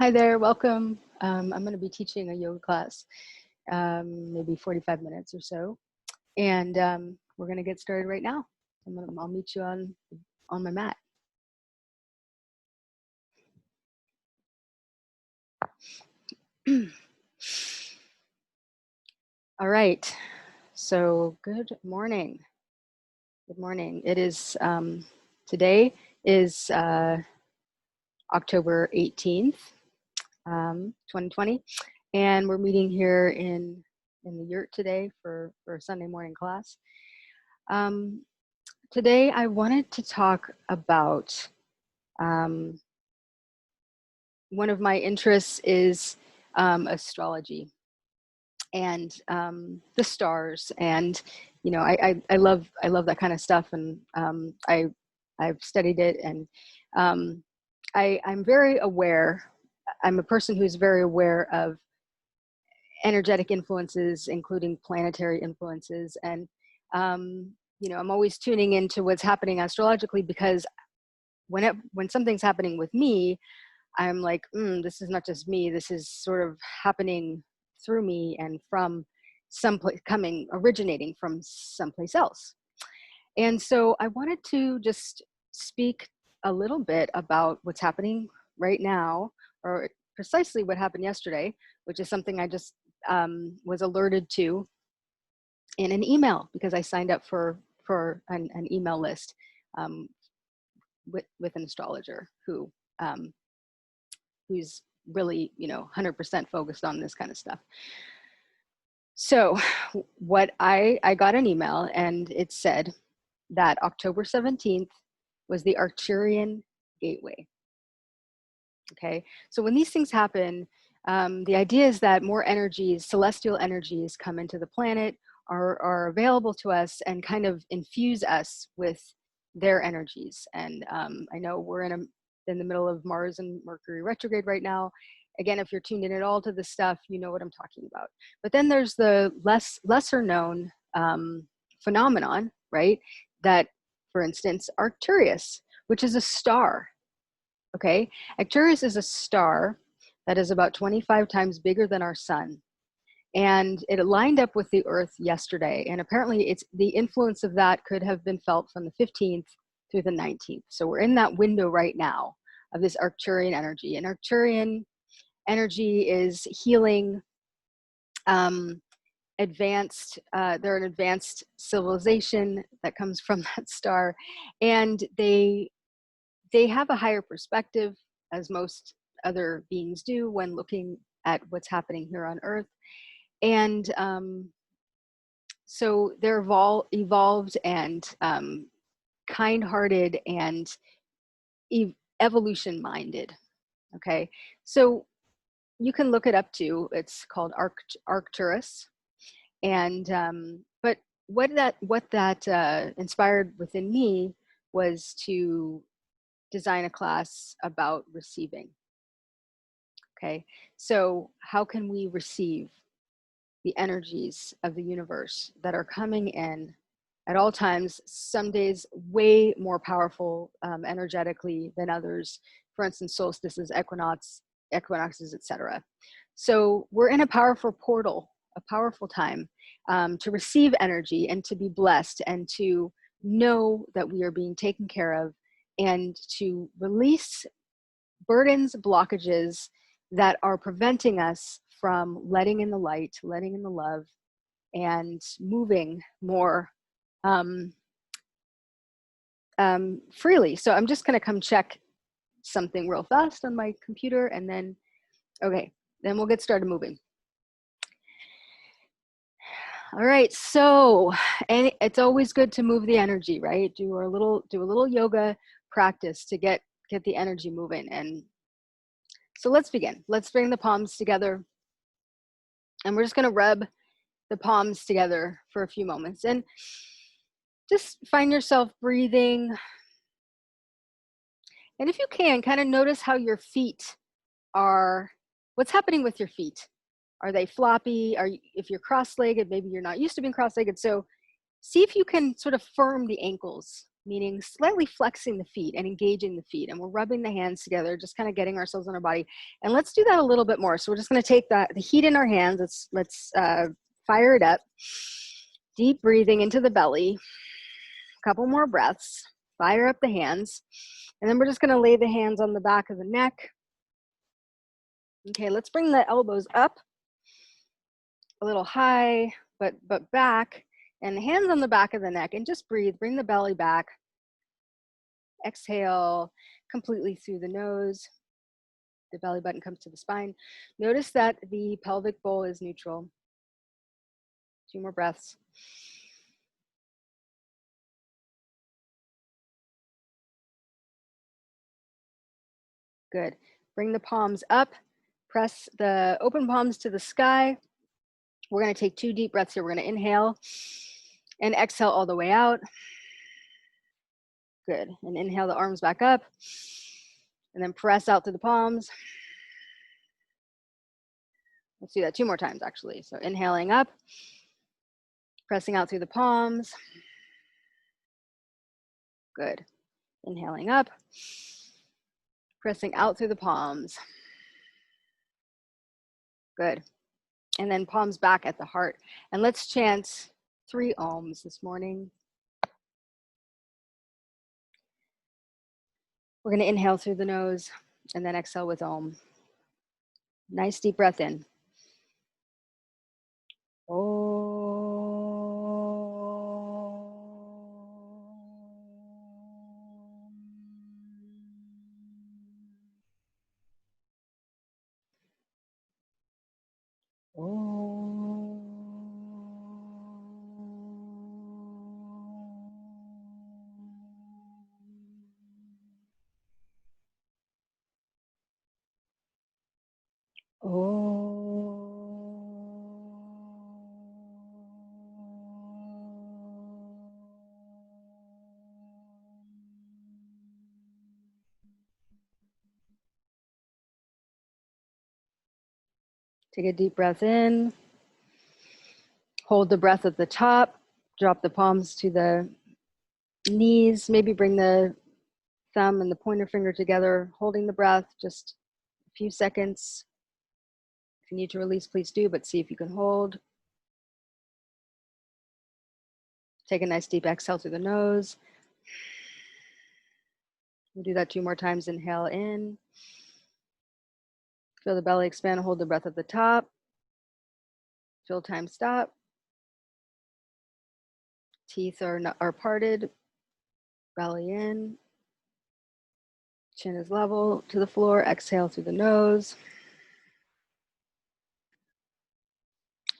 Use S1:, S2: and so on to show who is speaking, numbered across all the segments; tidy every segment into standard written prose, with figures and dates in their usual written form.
S1: Hi there, welcome. I'm going to be teaching a yoga class, maybe 45 minutes or so, and we're going to get started right now. I'll meet you on my mat. All right, so good morning. Good morning. It is, today is October 18th, 2020, and we're meeting here in the yurt today for a Sunday morning class. Today I wanted to talk about one of my interests is astrology and the stars, and I love that kind of stuff, and I've studied it, and I'm very aware. I'm a person who's very aware of energetic influences, including planetary influences, and I'm always tuning into what's happening astrologically, because when something's happening with me, I'm like, this is not just me. This is sort of happening through me and from someplace, originating from someplace else. And so I wanted to just speak a little bit about what's happening right now, or precisely what happened yesterday, which is something I just was alerted to in an email, because I signed up for an email list with an astrologer who's really 100% focused on this kind of stuff. So what I got an email, and it said that October 17th was the Arcturian gateway. Okay, so when these things happen, the idea is that more energies, celestial energies, come into the planet, are available to us, and kind of infuse us with their energies. And I know we're in the middle of Mars and Mercury retrograde right now. Again, if you're tuned in at all to this stuff, you know what I'm talking about. But then there's the lesser known phenomenon, right? That, for instance, Arcturus, which is a star. Okay, Arcturus is a star that is about 25 times bigger than our sun. And it lined up with the Earth yesterday. And apparently the influence of that could have been felt from the 15th through the 19th. So we're in that window right now of this Arcturian energy. And Arcturian energy is healing, advanced, they're an advanced civilization that comes from that star. And they have a higher perspective, as most other beings do, when looking at what's happening here on Earth. And so they're evolved and kind-hearted and evolution-minded. Okay, so you can look it up too. It's called Arcturus. And but what that inspired within me was to design a class about receiving. Okay, so how can we receive the energies of the universe that are coming in at all times, some days way more powerful energetically than others, for instance, solstices, equinoxes, etc. So we're in a powerful portal, a powerful time to receive energy and to be blessed and to know that we are being taken care of, and to release burdens, blockages that are preventing us from letting in the light, letting in the love, and moving more freely. So I'm just going to come check something real fast on my computer, and then, okay, then we'll get started moving. All right, so, and it's always good to move the energy, right? Do a little yoga practice to get the energy moving. And so let's begin. Let's bring the palms together, and we're just going to rub the palms together for a few moments, and just find yourself breathing. And if you can, kind of notice how your feet are, what's happening with your feet. Are they floppy? If you're cross-legged, maybe you're not used to being cross-legged. So see if you can sort of firm the ankles meaning slightly flexing the feet and engaging the feet. And we're rubbing the hands together, just kind of getting ourselves on our body. And let's do that a little bit more. So we're just going to take the heat in our hands. Let's fire it up. Deep breathing into the belly. A couple more breaths. Fire up the hands. And then we're just going to lay the hands on the back of the neck. Okay, let's bring the elbows up a little high, but back. And hands on the back of the neck, and just breathe. Bring the belly back. Exhale completely through the nose. The belly button comes to the spine. Notice that the pelvic bowl is neutral. 2 more breaths. Good. Bring the palms up. Press the open palms to the sky. We're going to take 2 deep breaths here. We're going to inhale and exhale all the way out. Good. And inhale the arms back up. And then press out through the palms. Let's do that 2 more times, actually. So inhaling up, pressing out through the palms. Good. Inhaling up, pressing out through the palms. Good. And then palms back at the heart. And let's chant 3 ohms this morning. We're going to inhale through the nose and then exhale with Om. Nice deep breath in. Take a deep breath in. Hold the breath at the top. Drop the palms to the knees. Maybe bring the thumb and the pointer finger together, holding the breath just a few seconds. If you need to release, please do, but see if you can hold. Take a nice deep exhale through the nose. We'll do that 2 more times. Inhale in. Feel the belly expand, hold the breath at the top. Feel time stop. Teeth are parted. Belly in. Chin is level to the floor. Exhale through the nose.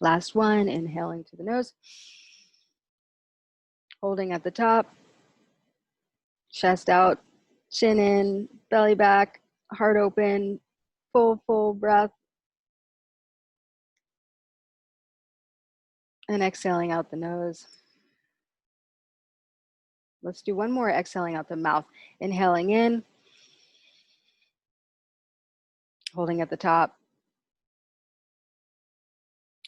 S1: Last one, inhaling through the nose. Holding at the top. Chest out, chin in, belly back, heart open, full breath. And exhaling out the nose. Let's do 1 more, exhaling out the mouth. Inhaling in. Holding at the top.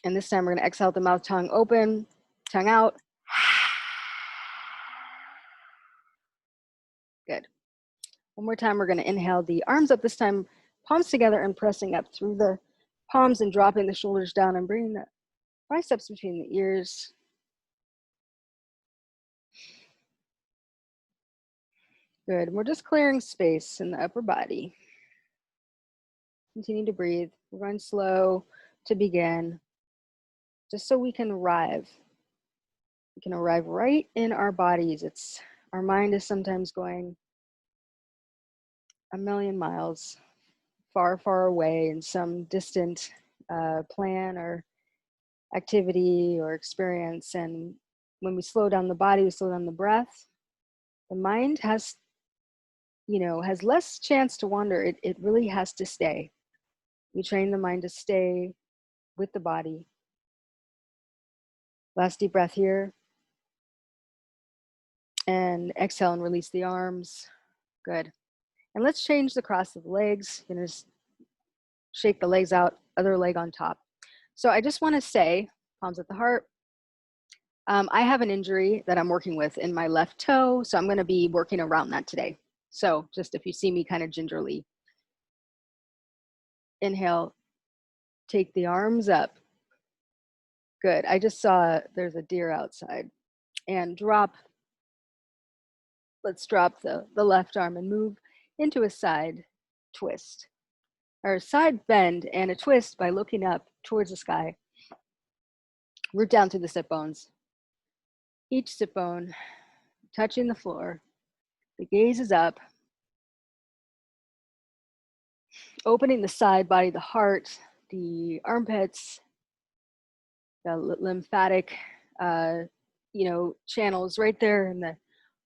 S1: And this time we're going to exhale out the mouth, tongue open, tongue out. Good. 1 more time, we're going to inhale the arms up, this time palms together and pressing up through the palms and dropping the shoulders down and bringing the biceps between the ears. Good. And we're just clearing space in the upper body. Continue to breathe. We're going slow to begin, just so we can arrive. We can arrive right in our bodies. Our mind is sometimes going a million miles, far away in some distant plan or activity or experience. And when we slow down the body, we slow down the breath, the mind has less chance to wander. It really has to stay. We train the mind to stay with the body. Last deep breath here. And exhale and release the arms. Good. And let's change the cross of the legs. You're gonna just shake the legs out, other leg on top. So I just want to say, palms at the heart, I have an injury that I'm working with in my left toe, so I'm going to be working around that today. So just if you see me kind of gingerly, inhale, take the arms up. Good. I just saw there's a deer outside. And drop, let's drop the left arm and move into a side twist, or a side bend and a twist by looking up towards the sky. Root down through the sit bones. Each sit bone touching the floor. The gaze is up. Opening the side body, the heart, the armpits, the lymphatic, channels right there in the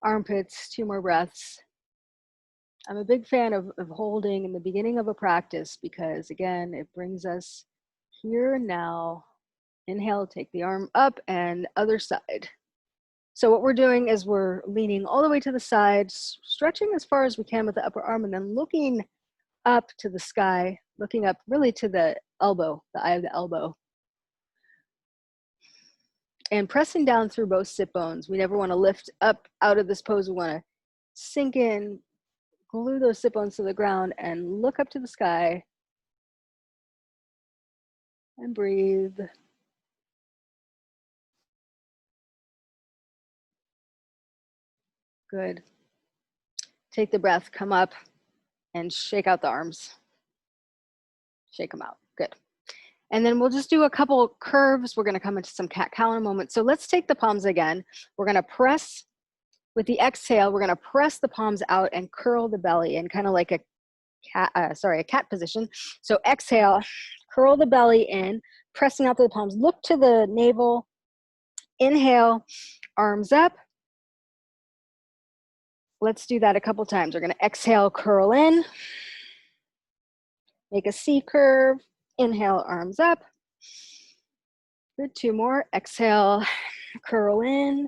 S1: armpits. 2 more breaths. I'm a big fan of holding in the beginning of a practice because, again, it brings us here and now. Inhale, take the arm up and other side. So what we're doing is we're leaning all the way to the side, stretching as far as we can with the upper arm, and then looking up to the sky, looking up really to the elbow, the eye of the elbow. And pressing down through both sit bones. We never want to lift up out of this pose. We want to sink in, glue those sit bones to the ground, and look up to the sky. And breathe. Good. Take the breath, come up, and shake out the arms. Shake them out. Good. And then we'll just do a couple curves. We're going to come into some cat-cow in a moment. So let's take the palms again. We're going to press, with the exhale, we're going to press the palms out and curl the belly in kind of like a cat position. So exhale, curl the belly in, pressing out to the palms. Look to the navel. Inhale, arms up. Let's do that a couple times. We're going to exhale, curl in. Make a C curve. Inhale, arms up. Good. 2 more. Exhale, curl in.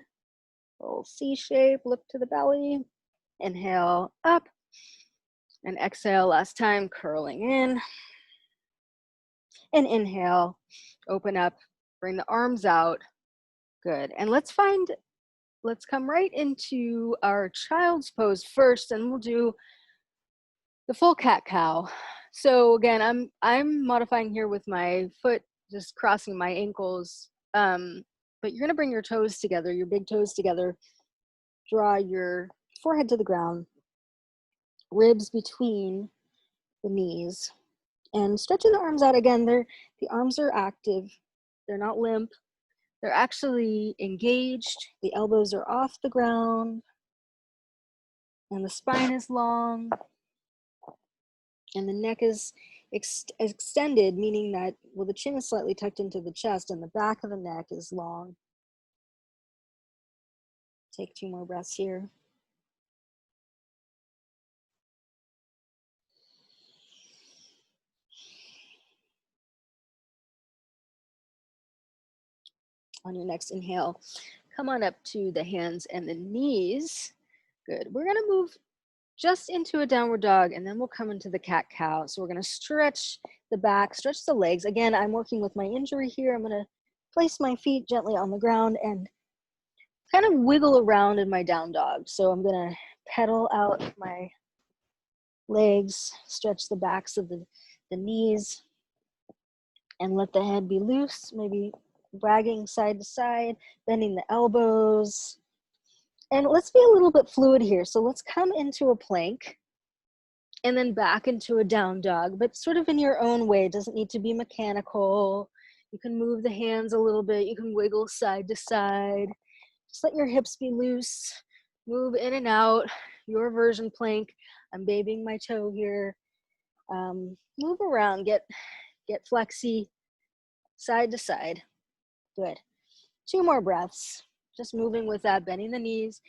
S1: Little C shape. Look to the belly. Inhale, up. And exhale, last time, curling in. And inhale, open up, bring the arms out. Good. And let's come right into our child's pose first, and we'll do the full cat-cow. So again, I'm modifying here with my foot, just crossing my ankles. But you're gonna bring your toes together, your big toes together. Draw your forehead to the ground, ribs between the knees, and stretching the arms out again. The arms are active, they're not limp. They're actually engaged. The elbows are off the ground, and the spine is long, and the neck is extended, meaning that, well, the chin is slightly tucked into the chest, and the back of the neck is long. Take 2 more breaths here. On your next inhale, come on up to the hands and the knees. Good. We're going to move just into a downward dog, and then we'll come into the cat-cow. So we're going to stretch the back, stretch the legs. Again, I'm working with my injury here. I'm going to place my feet gently on the ground and kind of wiggle around in my down dog. So I'm going to pedal out my legs, stretch the backs of the knees, and let the head be loose, maybe wagging side to side, bending the elbows. And let's be a little bit fluid here. So let's come into a plank and then back into a down dog, but sort of in your own way. It doesn't need to be mechanical. You can move the hands a little bit. You can wiggle side to side. Just let your hips be loose. Move in and out. Your version plank. I'm babying my toe here. Move around. Get flexy side to side. Good. 2 more breaths. Just moving with that, bending the knees,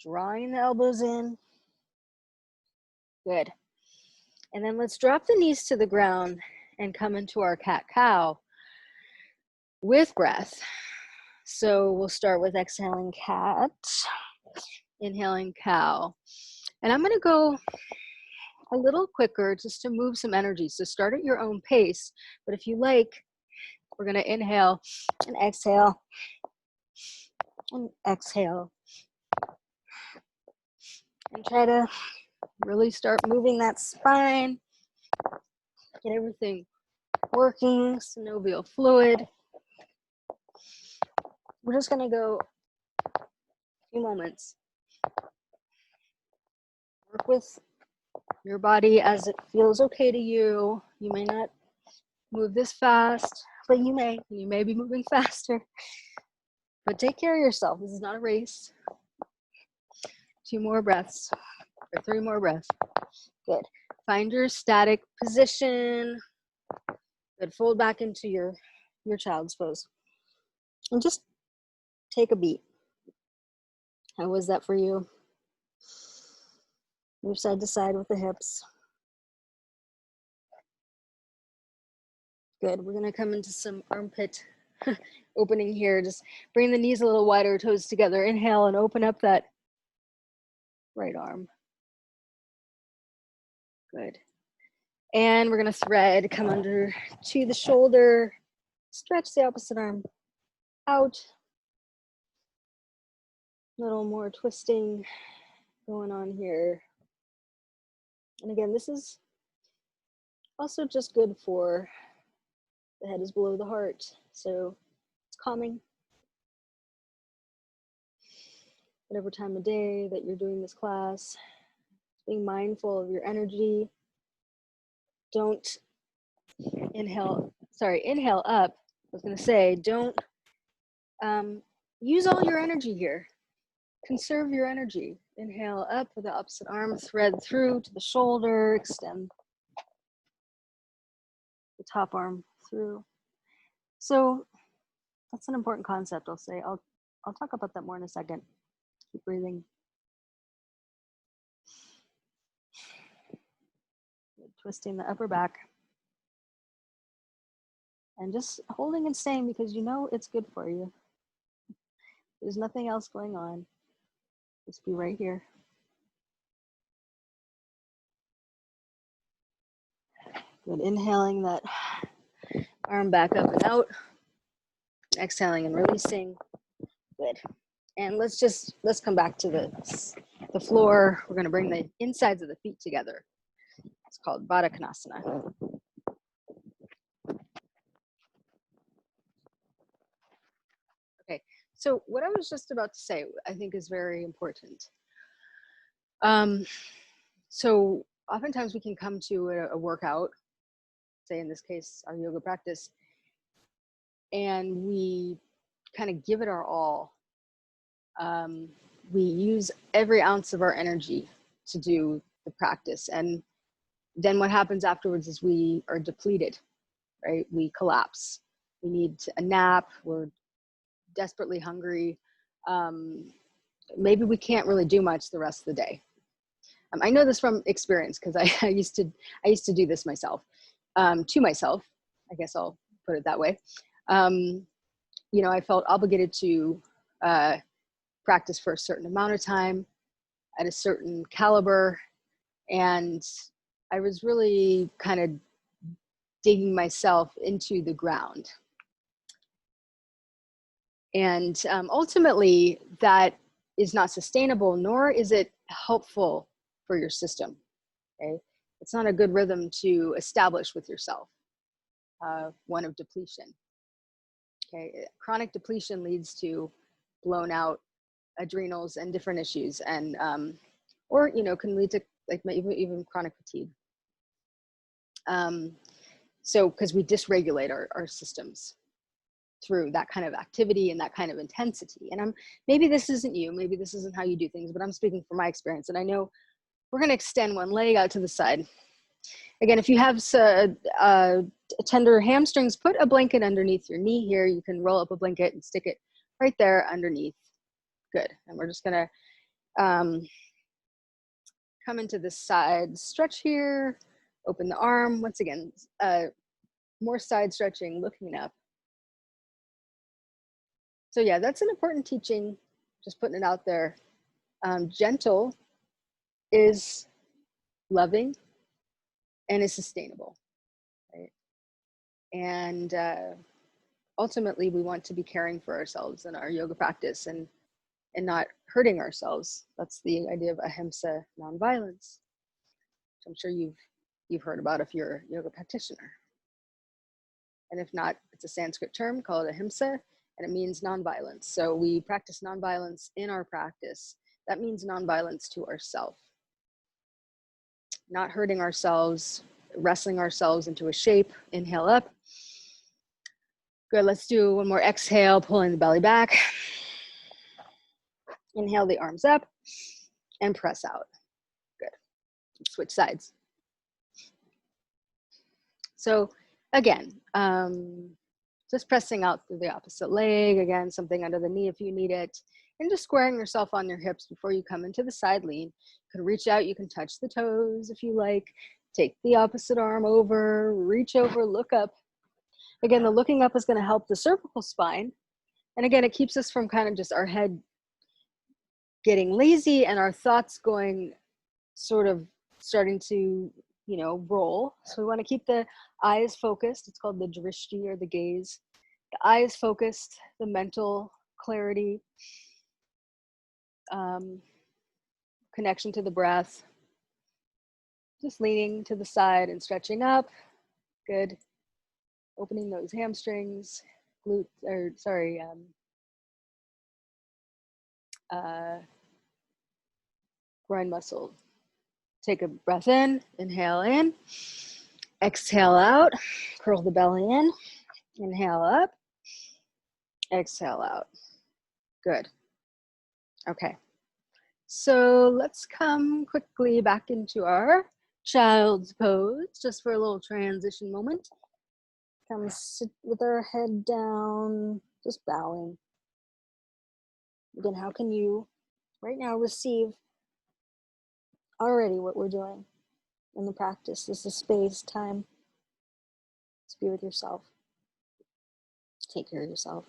S1: drawing the elbows in. Good. And then let's drop the knees to the ground and come into our cat-cow with breath. So we'll start with exhaling cat, inhaling cow. And I'm going to go a little quicker just to move some energy. So start at your own pace. But if you like, we're going to inhale and exhale And exhale. And try to really start moving that spine. Get everything working, synovial fluid. We're just gonna go a few moments. Work with your body as it feels okay to you. You may not move this fast, but you may be moving faster. But take care of yourself. This is not a race. 2 more breaths, or 3 more breaths. Good. Find your static position. Good. Fold back into your child's pose. And just take a beat. How was that for you? Move side to side with the hips. Good. We're going to come into some armpit opening here. Just bring the knees a little wider, toes together. Inhale and open up that right arm. Good. And we're going to thread, come under to the shoulder. Stretch the opposite arm out. A little more twisting going on here. And again, this is also just good for the head is below the heart. So it's calming. Whatever time of day that you're doing this class, being mindful of your energy. Don't inhale up. I was going to say, don't use all your energy here. Conserve your energy. Inhale up with the opposite arm, thread through to the shoulder, extend the top arm through. So that's an important concept, I'll say. I'll talk about that more in a second. Keep breathing. Twisting the upper back. And just holding and staying because you know it's good for you. There's nothing else going on. Just be right here. Good. Inhaling that arm back up and out. Exhaling and releasing. Good. And let's come back to the floor. We're going to bring the insides of the feet together. It's called Baddha Konasana. Okay, so what I was just about to say, I think is very important. So oftentimes we can come to a workout, say in this case, our yoga practice, and we kind of give it our all. We use every ounce of our energy to do the practice. And then what happens afterwards is we are depleted, right? We collapse. We need a nap. We're desperately hungry. Maybe we can't really do much the rest of the day. I know this from experience because I used to do this myself, to myself. I guess I'll put it that way. You know, I felt obligated to practice for a certain amount of time at a certain caliber, and I was really kind of digging myself into the ground. And ultimately, that is not sustainable, nor is it helpful for your system. Okay, it's not a good rhythm to establish with yourself. One of depletion. Okay, chronic depletion leads to blown out adrenals and different issues, and or you know, can lead to like even chronic fatigue. So because we dysregulate our systems through that kind of activity and that kind of intensity. And maybe this isn't you, maybe this isn't how you do things, but I'm speaking from my experience. And I know we're going to extend one leg out to the side. Again, if you have tender hamstrings, put a blanket underneath your knee here. You can roll up a blanket and stick it right there underneath. Good. And we're just going to come into the side stretch here, open the arm. Once again, more side stretching, looking up. So yeah, that's an important teaching, just putting it out there. Gentle is loving and is sustainable, right? And ultimately we want to be caring for ourselves in our yoga practice and not hurting ourselves. That's the idea of ahimsa, nonviolence, which I'm sure you've heard about if you're a yoga practitioner. And if not, it's a Sanskrit term called ahimsa, and it means nonviolence. So we practice nonviolence in our practice. That means nonviolence to ourselves. Not hurting ourselves, wrestling ourselves into a shape. Inhale up. Good, let's do one more exhale, pulling the belly back. Inhale the arms up and press out. Good. Switch sides. So again, just pressing out through the opposite leg. Again, something under the knee if you need it. And just squaring yourself on your hips before you come into the side lean. You can reach out, you can touch the toes if you like. Take the opposite arm over, reach over, look up. Again, the looking up is going to help the cervical spine. And again, it keeps us from kind of just our head getting lazy and our thoughts going sort of starting to, you know, roll. So we want to keep the eyes focused. It's called the drishti, or the gaze. The eyes focused, the mental clarity, connection to the breath. Just leaning to the side and stretching up. Good. Opening those hamstrings, glutes, or sorry, groin muscle. Take a breath in, inhale in, exhale out, curl the belly in, inhale up, exhale out. Good. Okay. So let's come quickly back into our child's pose, just for a little transition moment. Come sit with our head down, just bowing. Again, how can you right now receive already what we're doing in the practice? This is space, time to be with yourself. Take care of yourself.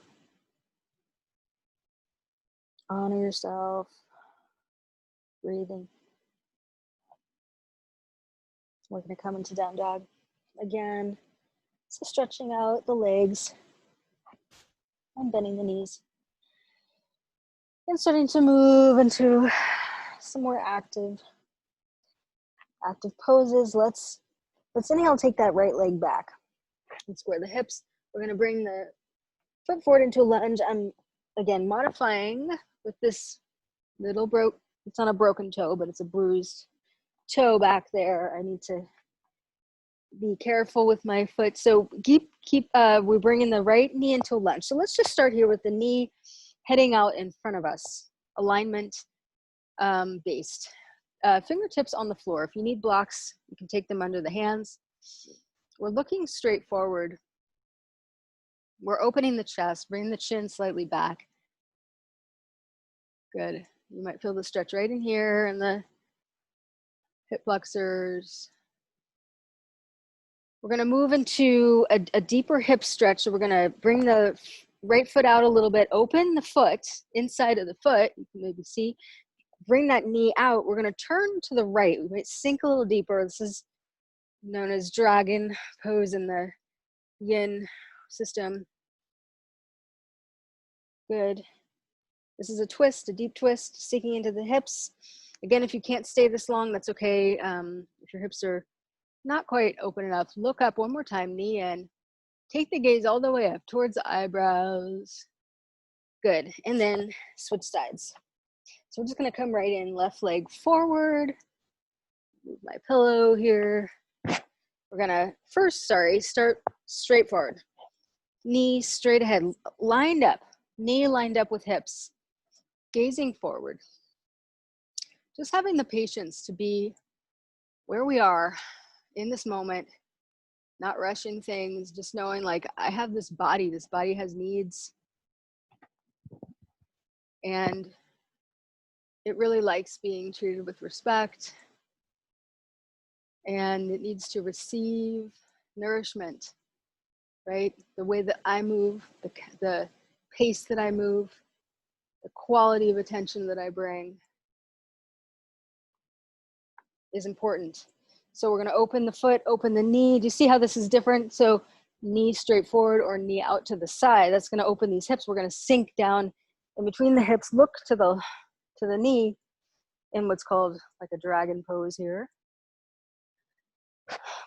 S1: Honor yourself. Breathing. We're going to come into down dog again. So stretching out the legs and bending the knees. And starting to move into some more active poses. Let's inhale, take that right leg back and square the hips. We're going to bring the foot forward into a lunge. I'm again modifying with this little it's not a broken toe, but it's a bruised toe back there. I need to be careful with my foot. So we're bringing the right knee into a lunge. So let's just start here with the knee heading out in front of us, alignment based. Fingertips on the floor. If you need blocks, you can take them under the hands. We're looking straight forward. We're opening the chest, bringing the chin slightly back. Good. You might feel the stretch right in here and the hip flexors. We're going to move into a deeper hip stretch. So we're going to bring the right foot out a little bit, open the foot, inside of the foot. You can maybe see. Bring that knee out. We're going to turn to the right. We might sink a little deeper. This is known as dragon pose in the yin system. Good. This is a twist, a deep twist, sinking into the hips. Again, if you can't stay this long, that's okay. If your hips are not quite open enough, look up one more time, knee in. Take the gaze all the way up towards the eyebrows. Good. And then switch sides. So we're just going to come right in, left leg forward. Move my pillow here. We're going to start straight forward. Knee straight ahead, lined up. Knee lined up with hips. Gazing forward. Just having the patience to be where we are in this moment, not rushing things, just knowing like I have this body has needs, and it really likes being treated with respect, and it needs to receive nourishment, right? The way that I move, the pace that I move, the quality of attention that I bring is important. So we're going to open the foot, open the knee. Do you see how this is different? So knee straight forward or knee out to the side. That's going to open these hips. We're going to sink down in between the hips, look to the knee in what's called like a dragon pose here.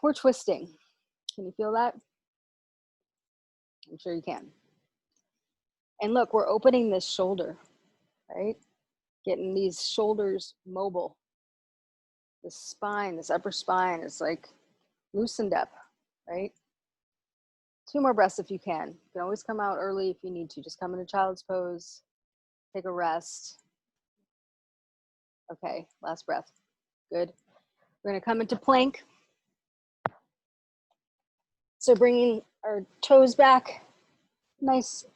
S1: We're twisting. Can you feel that? I'm sure you can. And look, we're opening this shoulder, right? Getting these shoulders mobile. This spine, this upper spine is like loosened up, right? 2 more breaths if you can. You can always come out early if you need to. Just come into child's pose, take a rest. Okay, last breath. Good. We're gonna come into plank. So bringing our toes back, nice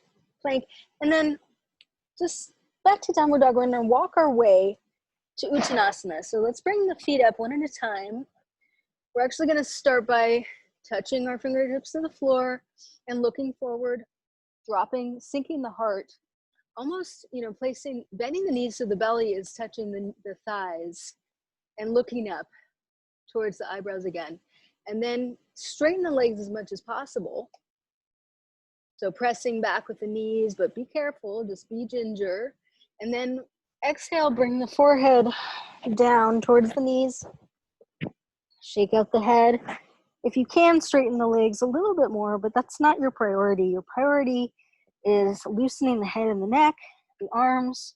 S1: plank. And then just back to downward dog. We're gonna walk our way to Uttanasana. So let's bring the feet up one at a time. We're actually gonna start by touching our fingertips to the floor and looking forward, dropping, sinking the heart, almost, you know, bending the knees so the belly is touching the thighs and looking up towards the eyebrows again. And then straighten the legs as much as possible. So pressing back with the knees, but be careful, just be ginger. And then exhale, bring the forehead down towards the knees. Shake out the head. If you can, straighten the legs a little bit more, but that's not your priority. Your priority is loosening the head and the neck, the arms,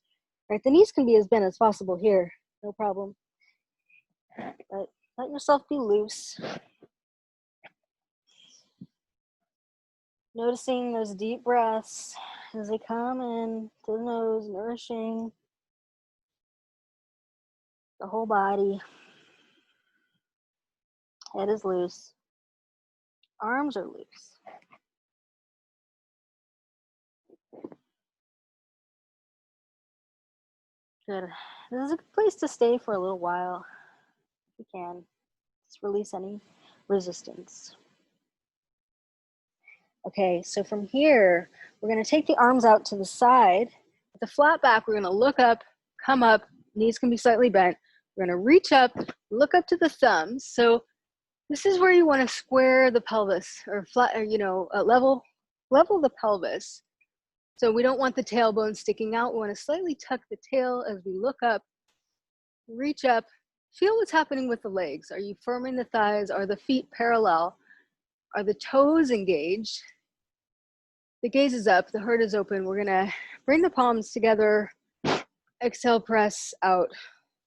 S1: right? The knees can be as bent as possible here, no problem. But let yourself be loose. Noticing those deep breaths as they come in to the nose, nourishing the whole body. Head is loose. Arms are loose. Good. This is a good place to stay for a little while, if you can. Just release any resistance. Okay, so from here, we're gonna take the arms out to the side. With the flat back, we're gonna look up, come up, knees can be slightly bent. We're gonna reach up, look up to the thumbs. So this is where you wanna square the pelvis or flat, or, you know, level the pelvis. So we don't want the tailbone sticking out. We wanna slightly tuck the tail as we look up, reach up, feel what's happening with the legs. Are you firming the thighs? Are the feet parallel? Are the toes engaged? The gaze is up, the heart is open. We're gonna bring the palms together, exhale, press out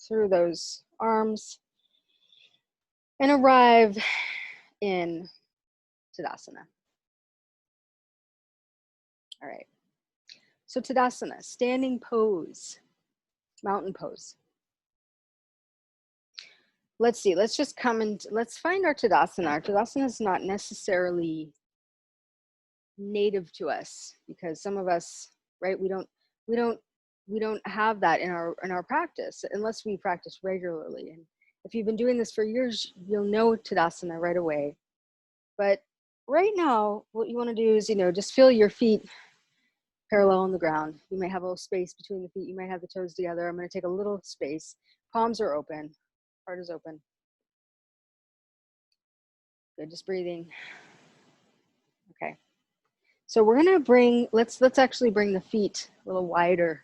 S1: through those arms, and arrive in Tadasana. All right, so Tadasana, standing pose, mountain pose. Let's see, let's just come and let's find our Tadasana. Our Tadasana is not necessarily native to us because some of us, right, we don't have that in our practice unless we practice regularly. And if you've been doing this for years, you'll know Tadasana right away. But right now, what you want to do is, you know, just feel your feet parallel on the ground. You might have a little space between the feet. You might have the toes together. I'm going to take a little space. Palms are open. Heart is open. Good, just breathing. Okay. So we're gonna bring, let's actually bring the feet a little wider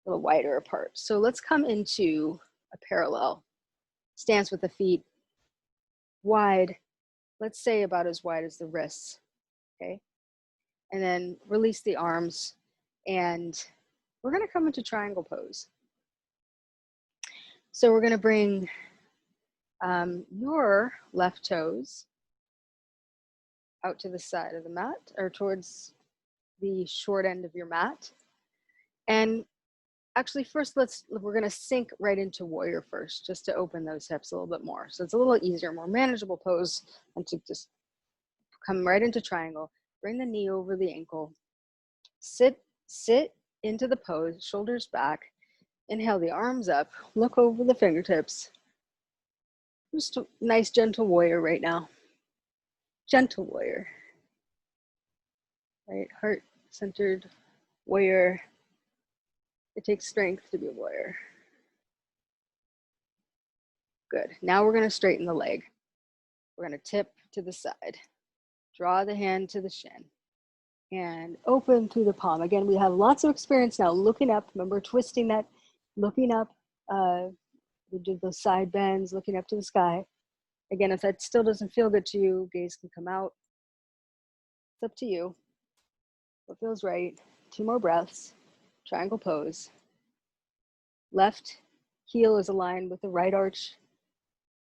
S1: apart. So let's come into a parallel stance with the feet wide, let's say about as wide as the wrists, okay? And then release the arms and we're gonna come into triangle pose. So we're gonna bring your left toes out to the side of the mat or towards the short end of your mat. And actually first we're gonna sink right into warrior first, just to open those hips a little bit more. So it's a little easier, more manageable pose and to just come right into triangle. Bring the knee over the ankle. Sit into the pose, shoulders back. Inhale the arms up, look over the fingertips. Just a nice gentle warrior right now. Gentle warrior. Right, heart-centered warrior. It takes strength to be a warrior. Good. Now we're going to straighten the leg. We're going to tip to the side. Draw the hand to the shin and open through the palm. Again, we have lots of experience now looking up. Remember twisting that, looking up. We did those side bends, looking up to the sky. Again, if that still doesn't feel good to you, gaze can come out. It's up to you. What feels right? 2 more breaths. Triangle pose. Left heel is aligned with the right arch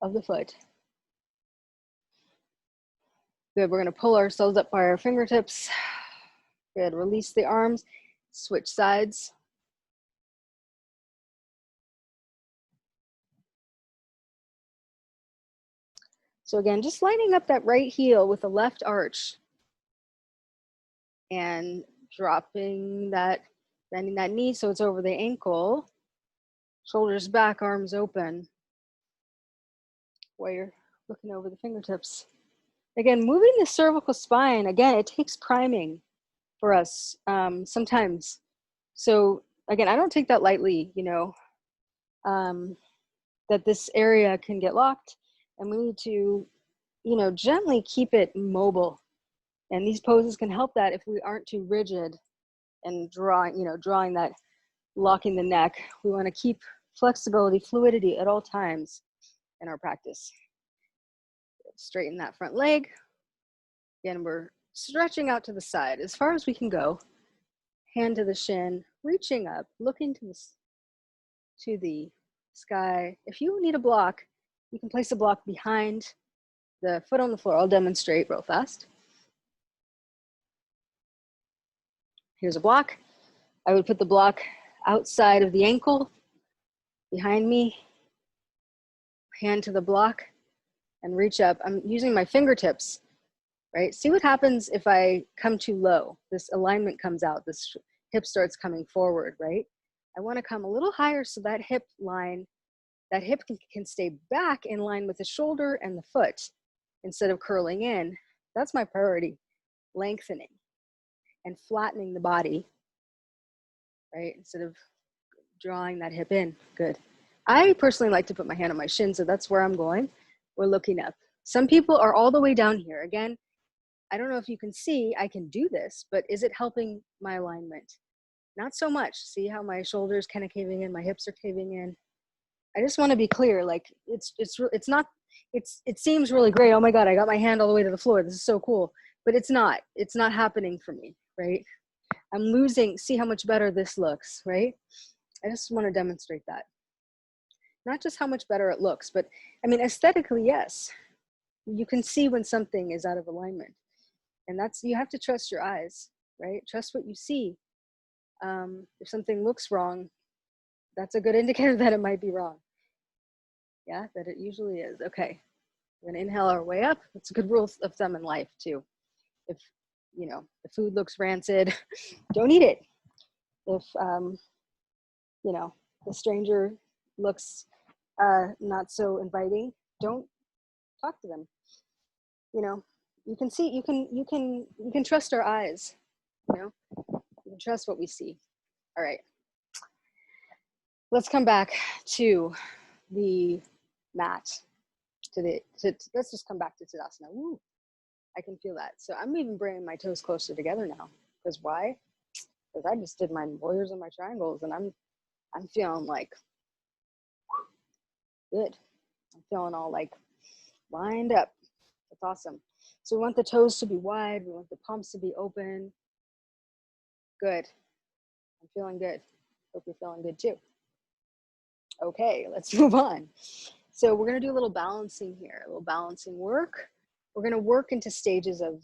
S1: of the foot. Good, we're gonna pull ourselves up by our fingertips. Good, release the arms, switch sides. So again, just lining up that right heel with the left arch and dropping that, bending that knee so it's over the ankle. Shoulders back, arms open. While you're looking over the fingertips. Again, moving the cervical spine, again, it takes priming for us sometimes. So again, I don't take that lightly, you know, that this area can get locked and we need to, you know, gently keep it mobile. And these poses can help that if we aren't too rigid and drawing, you know, drawing that, locking the neck. We want to keep flexibility, fluidity at all times in our practice. Straighten that front leg. Again, we're stretching out to the side as far as we can go. Hand to the shin, reaching up, looking to the sky. If you need a block, you can place a block behind the foot on the floor. I'll demonstrate real fast. Here's a block. I would put the block outside of the ankle, behind me, hand to the block, and reach up. I'm using my fingertips, right? See what happens if I come too low. This alignment comes out, this hip starts coming forward, right? I want to come a little higher so that hip line, that hip can stay back in line with the shoulder and the foot instead of curling in. That's my priority, lengthening and flattening the body, right? Instead of drawing that hip in. Good. I personally like to put my hand on my shin, so that's where I'm going. We're looking up. Some people are all the way down here. Again, I don't know if you can see, I can do this, but is it helping my alignment? Not so much. See how my shoulders kind of caving in, my hips are caving in. I just want to be clear, like it seems really great. Oh my God, I got my hand all the way to the floor. This is so cool, but it's not happening for me, right? I'm losing, see how much better this looks, right? I just want to demonstrate that. Not just how much better it looks, but I mean, aesthetically, yes. You can see when something is out of alignment. And that's, you have to trust your eyes, right? Trust what you see. If something looks wrong, that's a good indicator that it might be wrong. Yeah, that it usually is. Okay, we're gonna inhale our way up. It's a good rule of thumb in life too. If, you know, the food looks rancid, don't eat it. If, you know, the stranger looks not so inviting, don't talk to them. You know, you can see, you can trust our eyes, you know, you can trust what we see. All right, let's come back to the mat, let's just come back to Tadasana. Woo, I can feel that. So I'm even bringing my toes closer together now. Because why? Because I just did my warriors and my triangles, and I'm feeling like good. I'm feeling all like lined up. That's awesome. So we want the toes to be wide. We want the palms to be open. Good. I'm feeling good. Hope you're feeling good too. Okay, let's move on. So we're going to do a little balancing here, a little balancing work. We're going to work into stages of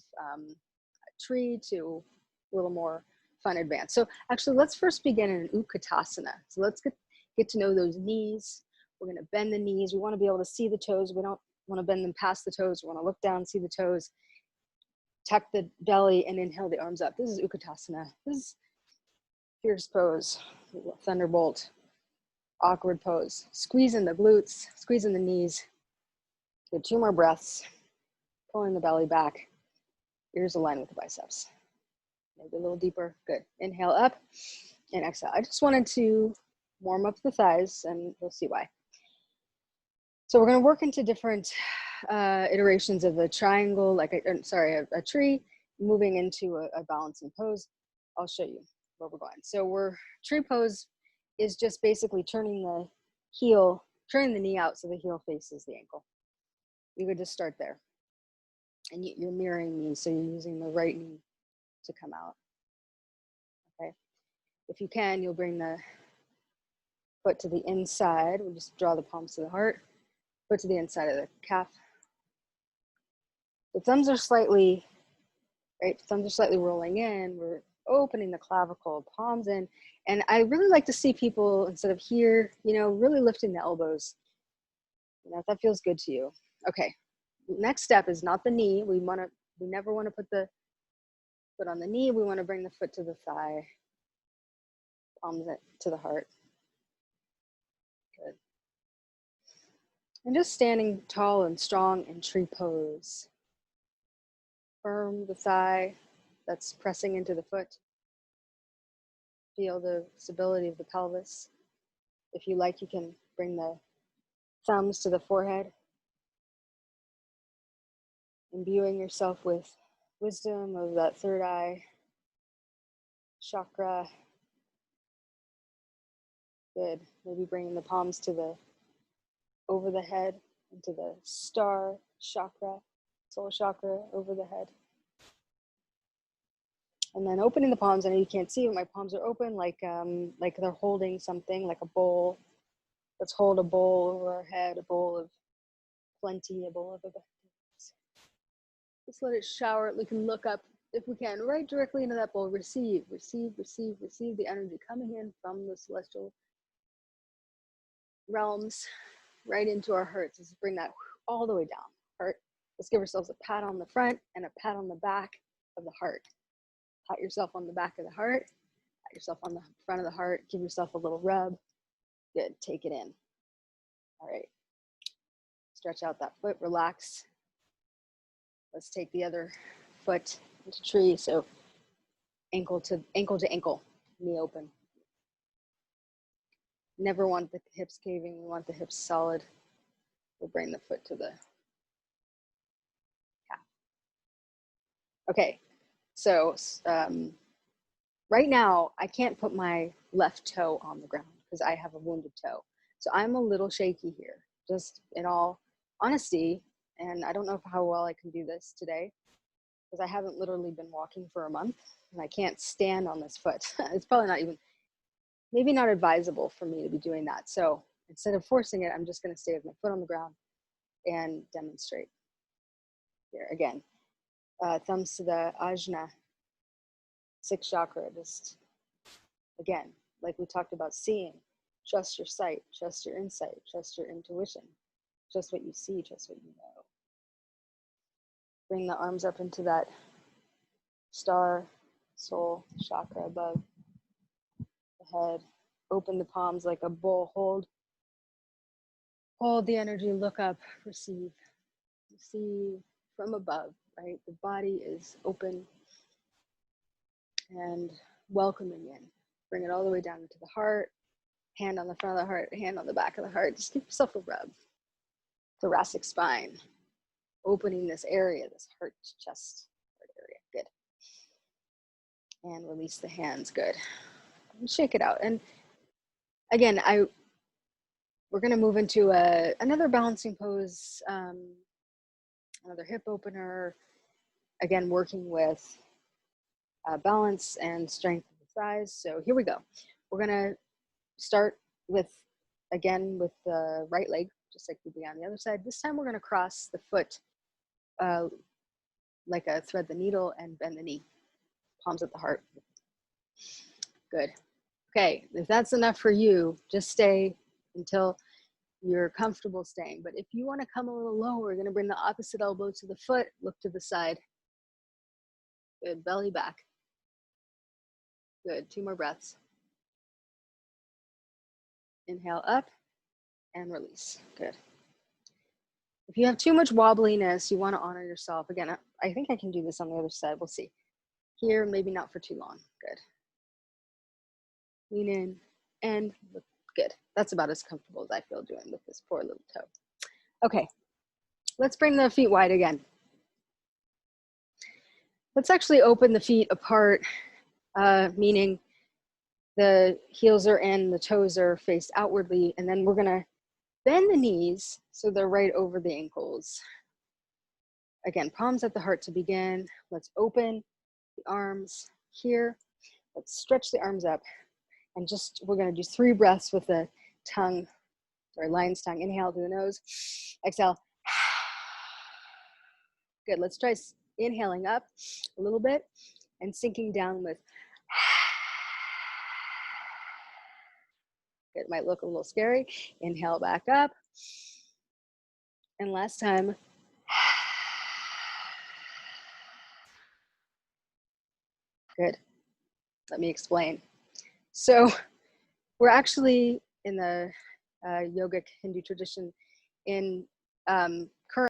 S1: tree to a little more fun advanced. So actually, let's first begin in an Utkatasana. So let's get to know those knees. We're going to bend the knees. We want to be able to see the toes. We don't want to bend them past the toes. We want to look down, see the toes, tuck the belly, and inhale the arms up. This is Utkatasana. This is fierce pose, thunderbolt, awkward pose. Squeeze in the glutes, squeeze in the knees. Good, 2 more breaths. Pulling the belly back. Ears aligned with the biceps. Maybe a little deeper. Good. Inhale up and exhale. I just wanted to warm up the thighs, and you'll see why. So we're going to work into different iterations of a triangle, like a tree, moving into a balancing pose. I'll show you where we're going. So tree pose is just basically turning the knee out so the heel faces the ankle. You could just start there. And you're mirroring me, so you're using the right knee to come out. Okay. If you can, you'll bring the foot to the inside. We'll just draw the palms to the heart. Foot to the inside of the calf. The thumbs are slightly, right? The thumbs are slightly rolling in. We're opening the clavicle, palms in. And I really like to see people, instead of here, really lifting the elbows. If that feels good to you. Okay. Next step is not the knee. We never want to put the foot on the knee. We want to bring the foot to the thigh, palms to the heart. Good. And just standing tall and strong in tree pose. Firm the thigh that's pressing into the foot. Feel the stability of the pelvis. If you like, you can bring the thumbs to the forehead. Imbuing yourself with wisdom of that third eye chakra. Good. Maybe bringing the palms over the head into the star chakra, soul chakra over the head. And then opening the palms. I know you can't see, but my palms are open like they're holding something, like a bowl. Let's hold a bowl over our head, a bowl of plenty, a bowl of abundance. Just let it shower. We can look up, if we can, right directly into that bowl. Receive, receive, receive, receive the energy coming in from the celestial realms right into our hearts. Let's bring that all the way down. Heart. Let's give ourselves a pat on the front and a pat on the back of the heart. Pat yourself on the back of the heart. Pat yourself on the front of the heart. Give yourself a little rub. Good. Take it in. All right. Stretch out that foot. Relax. Let's take the other foot into tree. So ankle to ankle, knee open. Never want the hips caving. We want the hips solid. We'll bring the foot to the calf. Okay, so right now I can't put my left toe on the ground because I have a wounded toe. So I'm a little shaky here, just in all honesty. And I don't know how well I can do this today because I haven't literally been walking for a month and I can't stand on this foot. It's probably not even, maybe not advisable for me to be doing that. So instead of forcing it, I'm just going to stay with my foot on the ground and demonstrate. Here again, thumbs to the ajna, sixth chakra. Just again, like we talked about, seeing, trust your sight, trust your insight, trust your intuition, just what you see, just what you know. Bring the arms up into that star, soul chakra above the head. Open the palms like a bowl. Hold the energy, look up, receive from above, right? The body is open and welcoming in. Bring it all the way down into the heart, hand on the front of the heart, hand on the back of the heart. Just give yourself a rub. Thoracic spine, opening this area, this heart, chest, heart area. Good. And release the hands. Good. And shake it out. And again, we're going to move into another balancing pose, another hip opener. Again, working with balance and strength of the thighs. So here we go. We're going to start with the right leg, just like we did on the other side. This time we're going to cross the foot like a thread the needle and bend the knee. Palms at the heart. Good. Okay, if that's enough for you, just stay until you're comfortable staying. But if you want to come a little lower, we're going to bring the opposite elbow to the foot, look to the side. Good, belly back. Good, 2 more breaths. Inhale up and release. Good. If you have too much wobbliness, you want to honor yourself. Again, I think I can do this on the other side. We'll see. Here, maybe not for too long. Good. Lean in and look. Good. That's about as comfortable as I feel doing with this poor little toe. Okay. Let's bring the feet wide again. Let's actually open the feet apart, meaning the heels are in, the toes are faced outwardly, and then we're gonna bend the knees so they're right over the ankles. Again, palms at the heart to begin. Let's open the arms here. Let's stretch the arms up, and just, we're gonna do 3 breaths with the tongue, sorry, lion's tongue. Inhale through the nose, exhale. Good, let's try inhaling up a little bit and sinking down with. It might look a little scary. Inhale back up. And last time. Good. Let me explain. So we're actually in the yogic Hindu tradition in